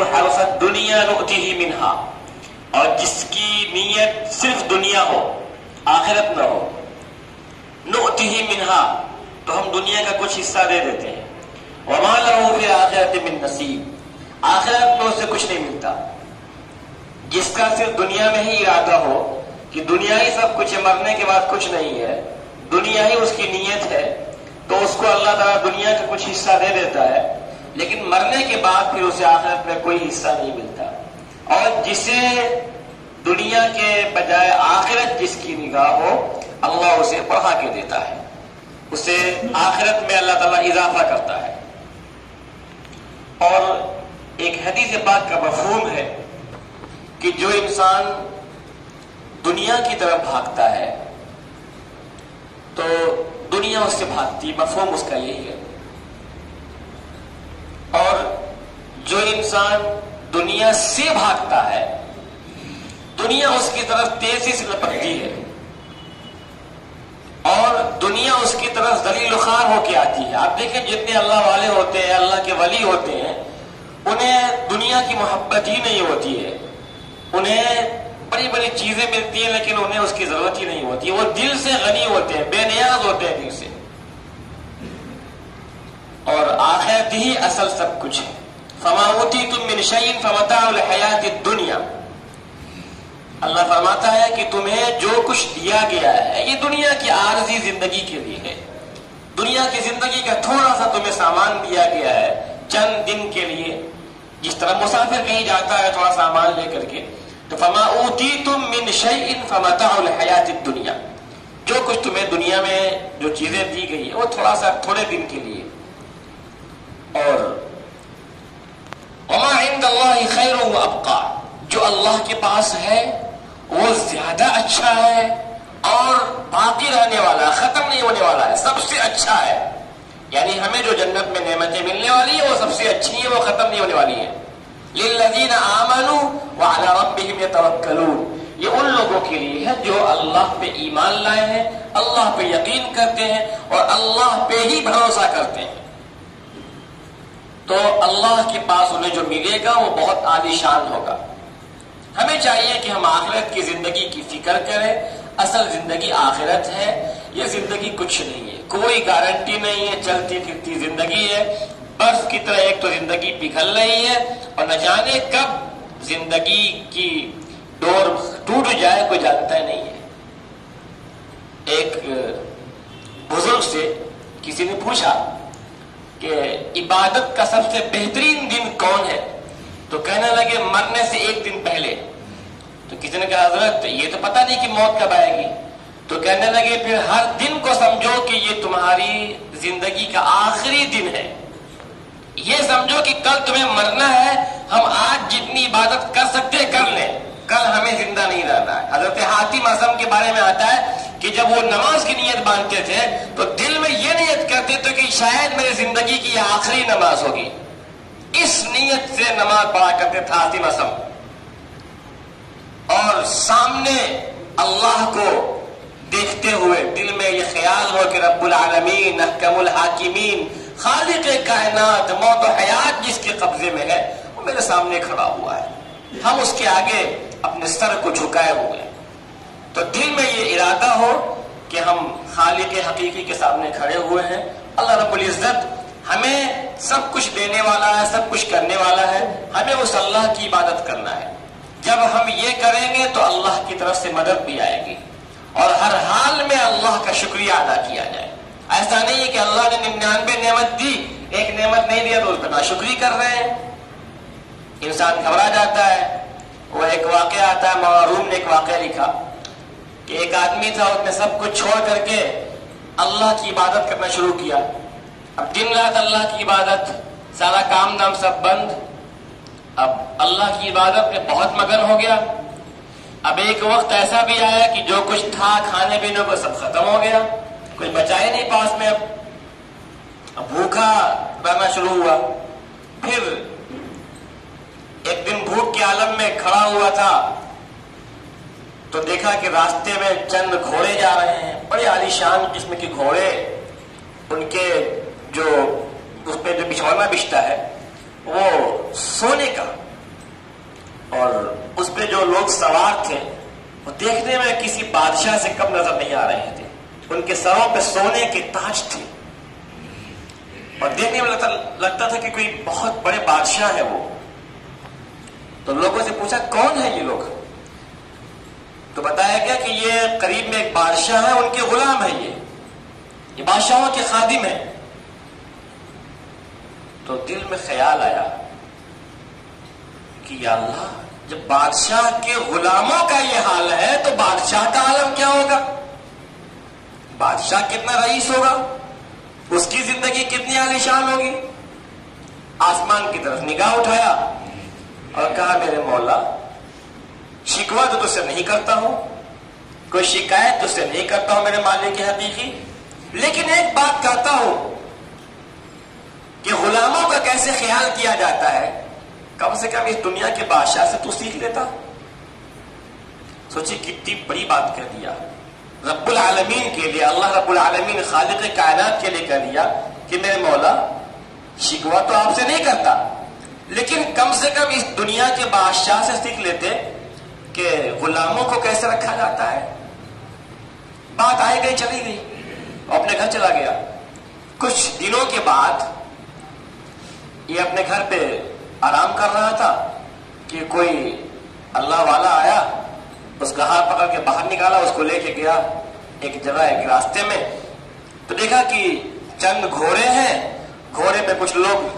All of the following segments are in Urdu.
حرث الدنیا نؤتہ منہا، اور جس کی نیت صرف دنیا ہو آخرت نہ ہو، نؤتہ منہا تو ہم دنیا کا کچھ حصہ دے دیتے ہیں، وما لہ فی الآخرۃ من نصیب، آخرت میں اسے کچھ نہیں ملتا۔ جس کا صرف دنیا میں ہی ارادہ ہو کہ دنیا ہی سب کچھ ہے، مرنے کے بعد کچھ نہیں ہے، دنیا ہی اس کی نیت ہے، تو اس کو اللہ تعالیٰ دنیا کا کچھ حصہ دے دیتا ہے، لیکن مرنے کے بعد پھر اسے آخرت میں کوئی حصہ نہیں ملتا۔ اور جسے دنیا کے بجائے آخرت جس کی نگاہ ہو، اللہ اسے بڑھا کے دیتا ہے، اسے آخرت میں اللہ تعالیٰ اضافہ کرتا ہے۔ اور ایک حدیث پاک کا مفہوم ہے کہ جو انسان دنیا کی طرف بھاگتا ہے تو دنیا اس سے بھاگتی، مفہوم اس کا یہی ہے، اور جو انسان دنیا سے بھاگتا ہے دنیا اس کی طرف تیزی سے لپکتی ہے، اور دنیا اس کی طرف ذلیل و خوار ہو کے آتی ہے۔ آپ دیکھیں جتنے اللہ والے ہوتے ہیں، اللہ کے ولی ہوتے ہیں، انہیں دنیا کی محبت ہی نہیں ہوتی ہے، انہیں بڑی بڑی چیزیں ملتی ہیں لیکن انہیں اس کی ضرورت ہی نہیں ہوتی، وہ دل سے غنی ہوتے ہیں، بے نیاز ہوتے ہیں دل سے، اور آخرت ہی اصل سب کچھ ہے۔ فما اوتیتم من شیء فمتاع الحیات الدنیا، اللہ فرماتا ہے کہ تمہیں جو کچھ دیا گیا ہے یہ دنیا کی عارضی زندگی کے لیے ہے، دنیا کی زندگی کا تھوڑا سا تمہیں سامان دیا گیا ہے چند دن کے لیے، جس طرح مسافر کہیں جاتا ہے تھوڑا سامان لے کر کے، تو فما اوتیتم من شیء فمتاع الحیات الدنیا، جو کچھ تمہیں دنیا میں جو چیزیں دی گئی ہے وہ تھوڑے دن کے لیے، اور وما عند اللہ خیر وابقى، جو اللہ کے پاس ہے وہ زیادہ اچھا ہے اور باقی رہنے والا، ختم نہیں ہونے والا ہے، سب سے اچھا ہے۔ یعنی ہمیں جو جنت میں نعمتیں ملنے والی ہیں وہ سب سے اچھی ہیں، وہ ختم نہیں ہونے والی ہیں۔ للذین آمنوا وعلی ربہم یتوکلون، یہ ان لوگوں کے لیے ہے جو اللہ پہ ایمان لائے ہیں، اللہ پہ یقین کرتے ہیں اور اللہ پہ ہی بھروسہ کرتے ہیں، تو اللہ کے پاس انہیں جو ملے گا وہ بہت عالی شان ہوگا۔ ہمیں چاہیے کہ ہم آخرت کی زندگی کی فکر کریں، اصل زندگی آخرت ہے، یہ زندگی کچھ نہیں ہے، کوئی گارنٹی نہیں ہے، چلتی پھرتی زندگی ہے، برف کی طرح ایک تو زندگی پگھل رہی ہے اور نہ جانے کب زندگی کی ڈور ٹوٹ جائے کوئی جانتا ہی نہیں ہے۔ ایک بزرگ سے کسی نے پوچھا کہ عبادت کا سب سے بہترین دن کون ہے، تو کہنے لگے مرنے سے ایک دن پہلے۔ تو کسی نے کہا حضرت یہ تو پتہ نہیں کہ موت کب آئے گی، تو کہنے لگے پھر ہر دن کو سمجھو کہ یہ تمہاری زندگی کا آخری دن ہے، یہ سمجھو کہ کل تمہیں مرنا ہے، ہم آج جتنی عبادت کر سکتے کر لیں، کل ہمیں زندہ نہیں رہنا ہے۔ حضرت حاتم اعظم کے بارے میں آتا ہے کہ جب وہ نماز کی نیت باندھتے تھے تو دل میں یہ نیت کرتے تھے کہ شاید میری زندگی کی یہ آخری نماز ہوگی، اس نیت سے نماز پڑھا کرتے تھے حاتم اعظم، اور سامنے اللہ کو دیکھتے ہوئے دل میں یہ خیال ہو کہ رب العالمین احکم الحاکمین خالق کائنات موت و حیات جس کے قبضے میں ہے وہ میرے سامنے کھڑا ہوا ہے، ہم اس کے آگے اپنے سر کو جھکائے ہوئے ہیں، تو دل میں یہ ارادہ ہو کہ ہم خالق حقیقی کے سامنے کھڑے ہوئے ہیں، اللہ رب العزت ہمیں سب کچھ دینے والا ہے، سب کچھ کرنے والا ہے، ہمیں اس اللہ کی عبادت کرنا ہے۔ جب ہم یہ کریں گے تو اللہ کی طرف سے مدد بھی آئے گی، اور ہر حال میں اللہ کا شکریہ ادا کیا جائے۔ ایسا نہیں ہے کہ اللہ نے 99 نعمت دی، ایک نعمت نہیں دیا تو اس پر ناشکری کر رہے ہیں، انسان گھبرا جاتا ہے۔ وہ ایک واقعہ آتا ہے، مولانا روم نے ایک واقعہ لکھا کہ ایک آدمی تھا، اس نے سب کچھ چھوڑ کر کے اللہ کی عبادت کرنا شروع کیا، اب دن رات اللہ کی عبادت، سارا کام دام سب بند، اب اللہ کی عبادت میں بہت مگن ہو گیا۔ اب ایک وقت ایسا بھی آیا کہ جو کچھ تھا کھانے پینے کو سب ختم ہو گیا، کچھ بچا ہی نہیں پاس میں، اب بھوکا رہنا شروع ہوا۔ پھر ایک دن بھوک کے عالم میں کھڑا ہوا تھا تو دیکھا کہ راستے میں چند گھوڑے جا رہے ہیں، بڑے عالی شان قسم کے گھوڑے، ان کے جو اس پہ جو بچھونا بچھتا ہے وہ سونے کا، اور اس پہ جو لوگ سوار تھے وہ دیکھنے میں کسی بادشاہ سے کم نظر نہیں آ رہے تھے. ان کے سروں پہ سونے کے تاج تھے اور دیکھنے میں لگتا تھا کہ کوئی بہت بڑے بادشاہ ہے وہ. تو لوگوں سے پوچھا کون ہے یہ لوگ؟ تو بتایا گیا کہ یہ قریب میں ایک بادشاہ ہے، ان کے غلام ہے، یہ بادشاہوں کے خادم ہیں. تو دل میں خیال آیا کہ یا اللہ، جب بادشاہ کے غلاموں کا یہ حال ہے تو بادشاہ کا عالم کیا ہوگا؟ بادشاہ کتنا رئیس ہوگا، اس کی زندگی کتنی عالیشان ہوگی. آسمان کی طرف نگاہ اٹھایا اور کہا میرے مولا، شکوہ تو تجھ سے نہیں کرتا ہوں، کوئی شکایت تجھ سے نہیں کرتا ہوں میرے مالک حقیقی، لیکن ایک بات کہتا ہوں کہ غلاموں کا کیسے خیال کیا جاتا ہے، کم سے کم اس دنیا کے بادشاہ سے تو سیکھ لیتا. سوچی کتنی بڑی بات کہہ دیا رب العالمین کے لیے. اللہ رب العالمین خالق کائنات کے لیے کہہ دیا کہ میرے مولا، شکوہ تو آپ سے نہیں کرتا، لیکن کم سے کم اس دنیا کے بادشاہ سے سیکھ لیتے کہ غلاموں کو کیسے رکھا جاتا ہے. بات آئی گئی چلی گئی، اپنے گھر چلا گیا. کچھ دنوں کے بعد یہ اپنے گھر پہ آرام کر رہا تھا کہ کوئی اللہ والا آیا، اس کا ہاتھ پکڑ کے باہر نکالا، اس کو لے کے گیا ایک جگہ، ایک راستے میں. تو دیکھا کہ چند گھوڑے ہیں، گھوڑے پہ کچھ لوگ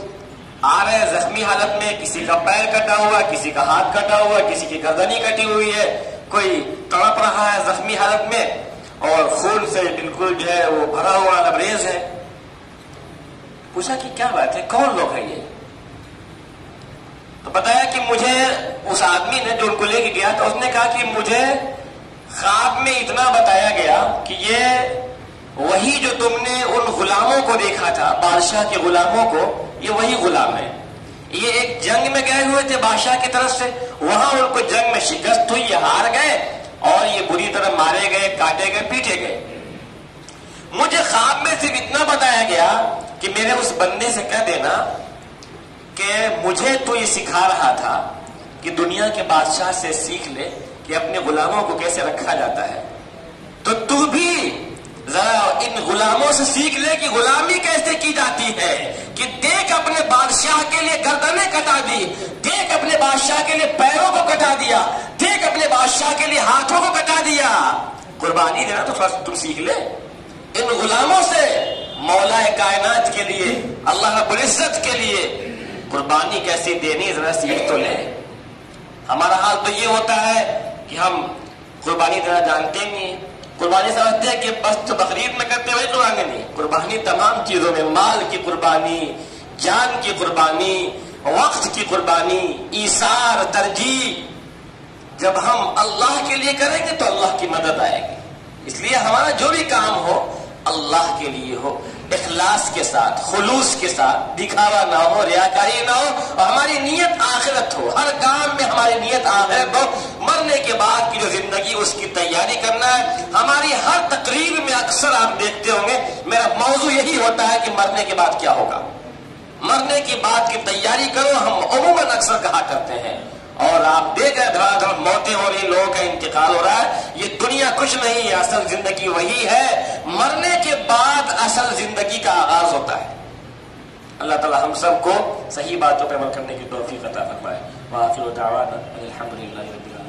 آ رہے ہیں زخمی حالت میں، کسی کا پیر کٹا ہوا، کسی کا ہاتھ کٹا ہوا، کسی کی گردنی کٹی ہوئی ہے، کوئی تڑپ رہا ہے زخمی حالت میں اور خون سے بالکل جو ہے وہ بھرا ہوا لبریز ہے. پوچھا کہ کیا بات ہے، کون لوگ ہیں یہ؟ تو بتایا کہ مجھے اس آدمی نے جو ان کو لے کے گیا تھا، اس نے کہا کہ مجھے خواب میں اتنا بتایا گیا کہ یہ وہی جو تم نے ان غلاموں کو دیکھا تھا، بادشاہ کے غلاموں کو، یہ وہی غلام ہے. یہ ایک جنگ میں گئے ہوئے تھے بادشاہ کی طرف سے، وہاں ان کو جنگ میں شکست ہوئی، یہ ہار گئے اور یہ بری طرح مارے گئے، کاٹے گئے، پیٹے گئے. مجھے خواب میں صرف اتنا بتایا گیا کہ میرے اس بندے سے کہہ دینا کہ مجھے تو یہ سکھا رہا تھا کہ دنیا کے بادشاہ سے سیکھ لے کہ اپنے غلاموں کو کیسے رکھا جاتا ہے. تو بھی ذرا ان غلاموں سے سیکھ لے کہ غلامی کیسے کی جاتی ہے، کہ دیکھ اپنے بادشاہ کے لیے گردنیں کٹا دی، دیکھ اپنے بادشاہ کے لیے پیروں کو کٹا دیا، دیکھ اپنے بادشاہ کے لیے ہاتھوں کو کٹا دیا. قربانی دینا تو تم سیکھ لے ان غلاموں سے. مولا کائنات کے لیے، اللہ رب العزت کے لیے قربانی کیسی دینی ذرا سیکھ تو لے. ہمارا حال تو یہ ہوتا ہے کہ ہم قربانی دینا جانتے نہیں، قربانی سمجھتے ہیں کہ بس جو بقرعید میں کرتے وہی قربانی نہیں. قربانی تمام چیزوں میں، مال کی قربانی، جان کی قربانی، وقت کی قربانی، ایثار، ترجیح. جب ہم اللہ کے لیے کریں گے تو اللہ کی مدد آئے گی. اس لیے ہمارا جو بھی کام ہو اللہ کے لیے ہو، اخلاص کے ساتھ، خلوص کے ساتھ، دکھاوا نہ ہو، ریاکاری نہ ہو، اور ہماری نیت آخرت ہو. ہر کام میں ہماری نیت آخرت ہو. مرنے کے بعد کی جو زندگی اس کی تیاری کرنا ہے. ہماری ہر تقریر میں اکثر آپ دیکھتے ہوں گے میرا موضوع یہی ہوتا ہے کہ مرنے کے بعد کیا ہوگا، مرنے کے بعد کی تیاری کرو. ہم عموماً اکثر کہا کرتے ہیں، اور آپ دیکھ رہے دھڑا دھڑ موتیں ہو رہی، لوگوں کا انتقال ہو رہا ہے. یہ دنیا کچھ نہیں ہے، اصل زندگی وہی ہے. مرنے کے بعد اصل زندگی کا آغاز ہوتا ہے. اللہ تعالی ہم سب کو صحیح باتوں پر عمل کرنے کی توفیق عطا فرمائے. وآخر دعوانا الحمدللہ رب العالمین.